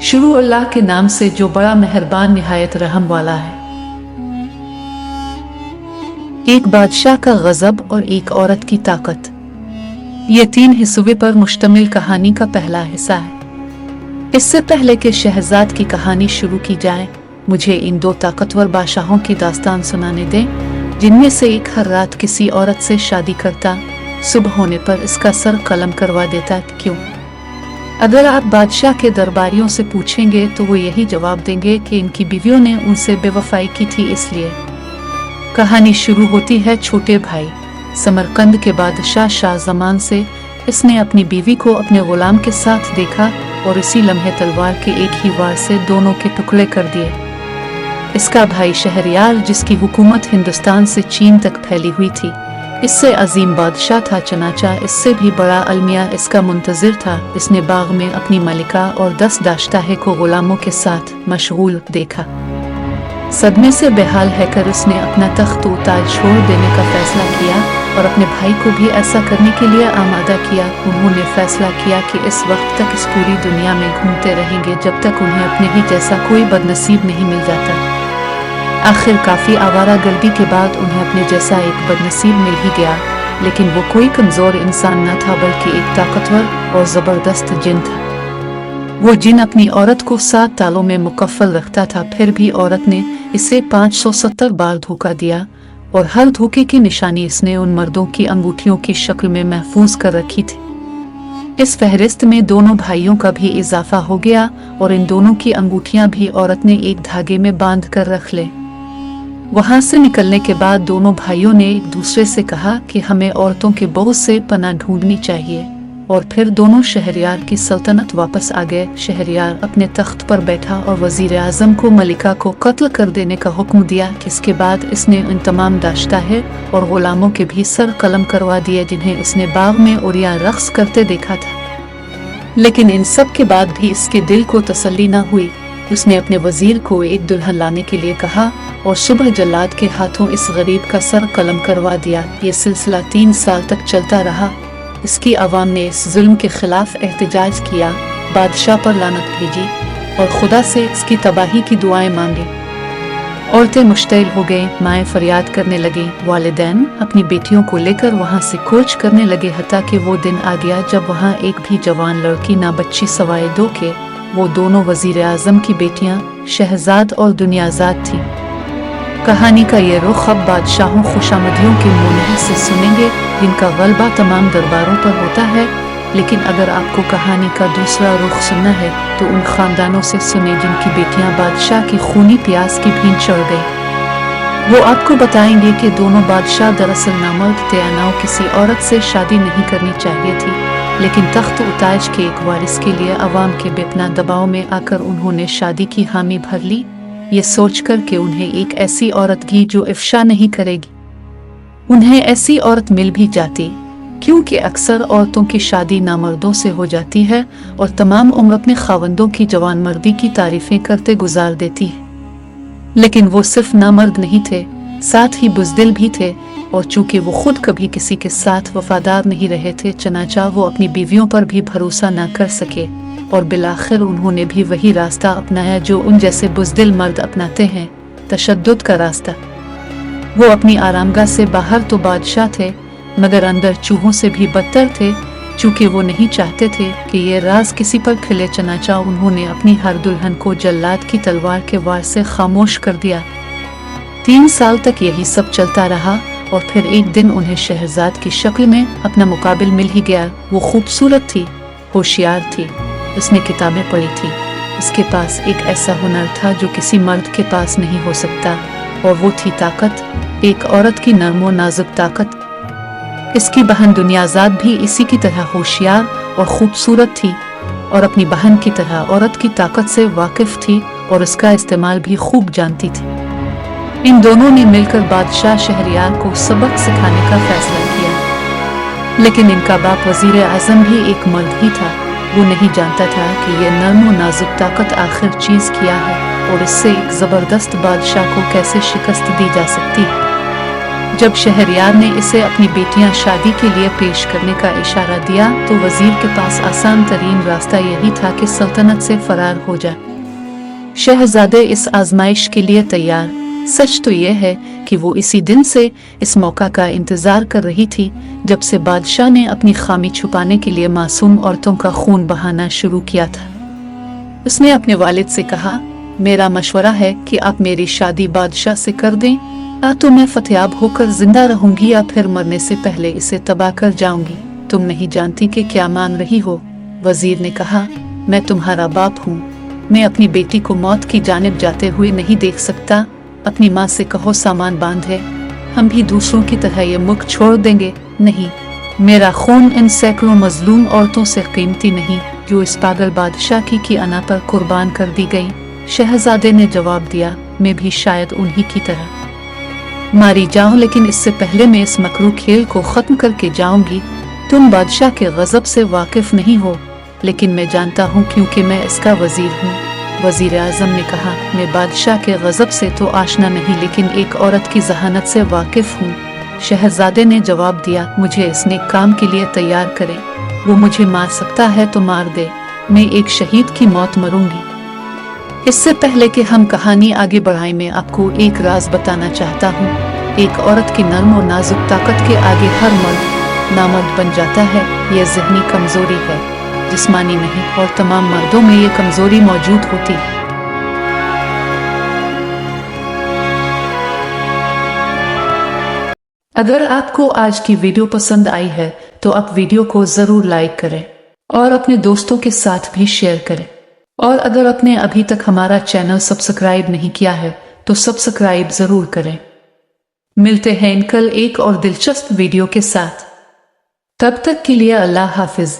शुरू अल्लाह के नाम से जो बड़ा मेहरबान निहायत रहम वाला है। एक बादशाह का गजब और एक औरत की ताकत। ये 3 हिस्सों पर मुश्तमिल कहानी का पहला हिस्सा है। इससे पहले कि शहजाद की कहानी शुरू की जाए, मुझे इन 2 ताकतवर बादशाहों की दास्तान सुनाने दें, जिनमें से एक हर रात किसी औरत से शादी करता, सुबह होने पर इसका सर कलम करवा देता। क्यों? अगर आप बादशाह के दरबारियों से पूछेंगे तो वो यही जवाब देंगे कि इनकी बीवियों ने उनसे बेवफाई की थी, इसलिए। कहानी शुरू होती है छोटे भाई समरकंद के बादशाह शाहजमान से। इसने अपनी बीवी को अपने गुलाम के साथ देखा और इसी लम्हे तलवार के एक ही वार से दोनों के टुकड़े कर दिए। इसका भाई शहरयार, जिसकी हुकूमत हिंदुस्तान से चीन तक फैली हुई थी, इससे अजीम बादशाह था। चनाचा इससे भी बड़ा अलमिया इसका मुंतजिर था। इसने बाग में अपनी मलिका और 10 दाश्ताहे को गुलामों के साथ मशगूल देखा। सदमे से बेहाल हैकर उसने अपना तख्त व ताज छोड़ देने का फैसला किया और अपने भाई को भी ऐसा करने के लिए आमादा किया। उन्होंने फैसला किया कि इस वक्त तक इस पूरी दुनिया में घूमते रहेंगे जब तक उन्हें अपने ही जैसा कोई बदनसीब नहीं मिल जाता। आखिर काफी आवारा गर्दी के बाद उन्हें अपने जैसा एक बदनसीब मिल ही गया, लेकिन वो कोई कमजोर इंसान न था बल्कि एक ताकतवर और जबरदस्त जिन था। वो जिन अपनी औरत को 7 तालों में मुकफ्फल रखता था, फिर भी औरत ने इसे 570 बार धोखा दिया और हर धोखे की निशानी इसने उन मर्दों की अंगूठियों की शक्ल में महफूज कर रखी थी। इस फहरिस्त में दोनों भाइयों का भी इजाफा हो गया और इन दोनों की अंगूठियां भी औरत ने एक धागे में बांध कर रख ले। वहां से निकलने के बाद दोनों भाइयों ने एक दूसरे से कहा कि हमें औरतों के बोझ से पनाह ढूंढनी चाहिए, और फिर दोनों शहरयार की सल्तनत वापस आ गए। शहरयार अपने तख्त पर बैठा और वजीर आजम को मलिका को कत्ल कर देने का हुक्म दिया। इसके बाद इसने उन तमाम दाश्ताहे और गुलामों के भी सर कलम करवा दिए जिन्हें उसने बाग में उरिया रक्स करते देखा था। लेकिन इन सब के बाद भी इसके दिल को तसल्ली न हुई। उसने अपने वजीर को एक दुल्हन लाने के लिए कहा और सुबह जल्लाद के हाथों इस गरीब का सर कलम करवा दिया। ये सिलसिला 3 साल तक चलता रहा। इसकी आवाम ने इस जुल्म के खिलाफ एहतजाज किया, बादशाह पर लानत भेजी और खुदा से इसकी तबाही की दुआएं मांगी। औरतें मुश्तइल हो गईं, माएँ फरियाद करने लगीं, वालिदैन अपनी बेटियों को लेकर वहाँ से कूच करने लगे। हत्ता कि वो दिन आ गया जब वहाँ एक भी जवान लड़की ना बच्ची सवाए 2 के वो दोनों वजीर आजम की बेटियां शहजाद और दुनियाजाद थी। कहानी का ये रुख अब बादशाहों खुशामदियों के मुंह से सुनेंगे जिनका गलबा तमाम दरबारों पर होता है। लेकिन अगर आपको कहानी का दूसरा रुख सुनना है तो उन खानदानों से सुने जिनकी बेटियां बादशाह की खूनी प्यास की भींच चढ़ गई। वो आपको बताएंगे कि दोनों बादशाह दरअसल नामर्द थे। अनाओ किसी औरत से शादी नहीं करनी चाहिए थी, लेकिन तख्त उताज के एक वारिस के लिए अवाम के बेपना दबाव में आकर उन्होंने शादी की हामी भर ली, ये सोचकर कि उन्हें एक ऐसी औरत की जो इफ्शा नहीं करेगी। उन्हें ऐसी औरत मिल भी जाती, क्योंकि अक्सर औरतों की शादी नामर्दों से हो जाती है और तमाम उम्र अपने खावंदों की जवान मर्दी की तारीफें करते गुजार देती है। लेकिन वो सिर्फ नामर्द नहीं थे, साथ ही बुज़दिल भी थे, और चूंकि वो खुद कभी किसी के साथ वफादार नहीं रहे थे, चनाचा वो अपनी बीवियों पर भी भरोसा न कर सके और बिलाखिर उन्होंने भी वही रास्ता अपनाया जो उन जैसे बुज़दिल मर्द अपनाते हैं, तशद्दुद का रास्ता। वो अपनी आरामगाह से बाहर तो बादशाह थे, मगर अंदर चूहों से भी बदतर थे। चूंकि वो नहीं चाहते थे कि ये राज किसी पर खिले, चनाचा उन्होंने अपनी हर दुल्हन को जल्लाद की तलवार के वार से खामोश कर दिया। 3 साल तक यही सब चलता रहा और फिर एक दिन उन्हें शहजाद की शक्ल में अपना मुकाबिल मिल ही गया। वो खूबसूरत थी, होशियार थी, उसने किताबें पढ़ी थी, उसके पास एक ऐसा हुनर था जो किसी मर्द के पास नहीं हो सकता, और वो थी ताकत, एक औरत की नर्मो नाजुक ताकत। इसकी बहन दुनियाजाद भी इसी की तरह होशियार और खूबसूरत थी और अपनी बहन की तरह औरत की ताकत से वाकिफ थी और इसका इस्तेमाल भी खूब जानती थी। इन दोनों ने मिलकर बादशाह शहरयार को सबक सिखाने का फैसला किया। लेकिन इनका बाप वजीर आजम भी एक मर्द ही था। वो नहीं जानता था कि यह नर्म और नाजुक ताकत आखिर चीज क्या है और इससे एक जबरदस्त बादशाह को कैसे शिकस्त दी जा सकती है। जब शहरयार ने इसे अपनी बेटियां शादी के लिए पेश करने का इशारा दिया तो वजीर के पास आसान तरीन रास्ता यही था कि सल्तनत से फरार हो जाए। शहजादे इस आजमाइश के लिए तैयार। सच तो यह है कि वो इसी दिन से इस मौका का इंतजार कर रही थी जब से बादशाह ने अपनी खामी छुपाने के लिए मासूम औरतों का खून बहाना शुरू किया था। उसने अपने वालिद से कहा, मेरा मशवरा है कि आप मेरी शादी बादशाह से कर दें, या तो मैं फतेयाब होकर जिंदा रहूंगी या फिर मरने से पहले इसे तबाह कर जाऊंगी। तुम नहीं जानती कि क्या मान रही हो। वजीर ने कहा, मैं तुम्हारा बाप हूँ, मैं अपनी बेटी को मौत की जानिब जाते हुए नहीं देख सकता। अपनी माँ से कहो सामान बांधे, हम भी दूसरों की तरह ये मुख छोड़ देंगे। नहीं, मेरा खून इन सैकड़ों मजलूम औरतों से कीमती नहीं जो इस पागल बादशाह की अना पर कुर्बान कर दी गई। शहजादे ने जवाब दिया, मैं भी शायद उन्हीं की तरह मारी जाऊं, लेकिन इससे पहले मैं इस मकरू खेल को खत्म करके जाऊंगी। तुम बादशाह के गजब से वाकिफ नहीं हो, लेकिन मैं जानता हूँ क्योंकि मैं इसका वजीर हूँ। वजीर आजम ने कहा, मैं बादशाह के गजब से तो आशना नहीं, लेकिन एक औरत की जहानत से वाकिफ हूँ। शहजादे ने जवाब दिया, मुझे इस नेक काम के लिए तैयार करें। वो मुझे मार सकता है तो मार दे, मैं एक शहीद की मौत मरूंगी। इससे पहले कि हम कहानी आगे बढ़ाएं, मैं आपको एक राज बताना चाहता हूँ। एक औरत की नर्म और नाजुक ताकत के आगे हर मर्द नामर्द बन जाता है। यह ज़हनी कमजोरी है, जिस्मानी नहीं, और तमाम मर्दों में ये कमजोरी मौजूद होती है। अगर आपको आज की वीडियो पसंद आई है तो आप वीडियो को जरूर लाइक करें और अपने दोस्तों के साथ भी शेयर करें। और अगर आपने अभी तक हमारा चैनल सब्सक्राइब नहीं किया है तो सब्सक्राइब जरूर करें। मिलते हैं कल एक और दिलचस्प वीडियो के साथ। तब तक के लिए अल्लाह हाफिज।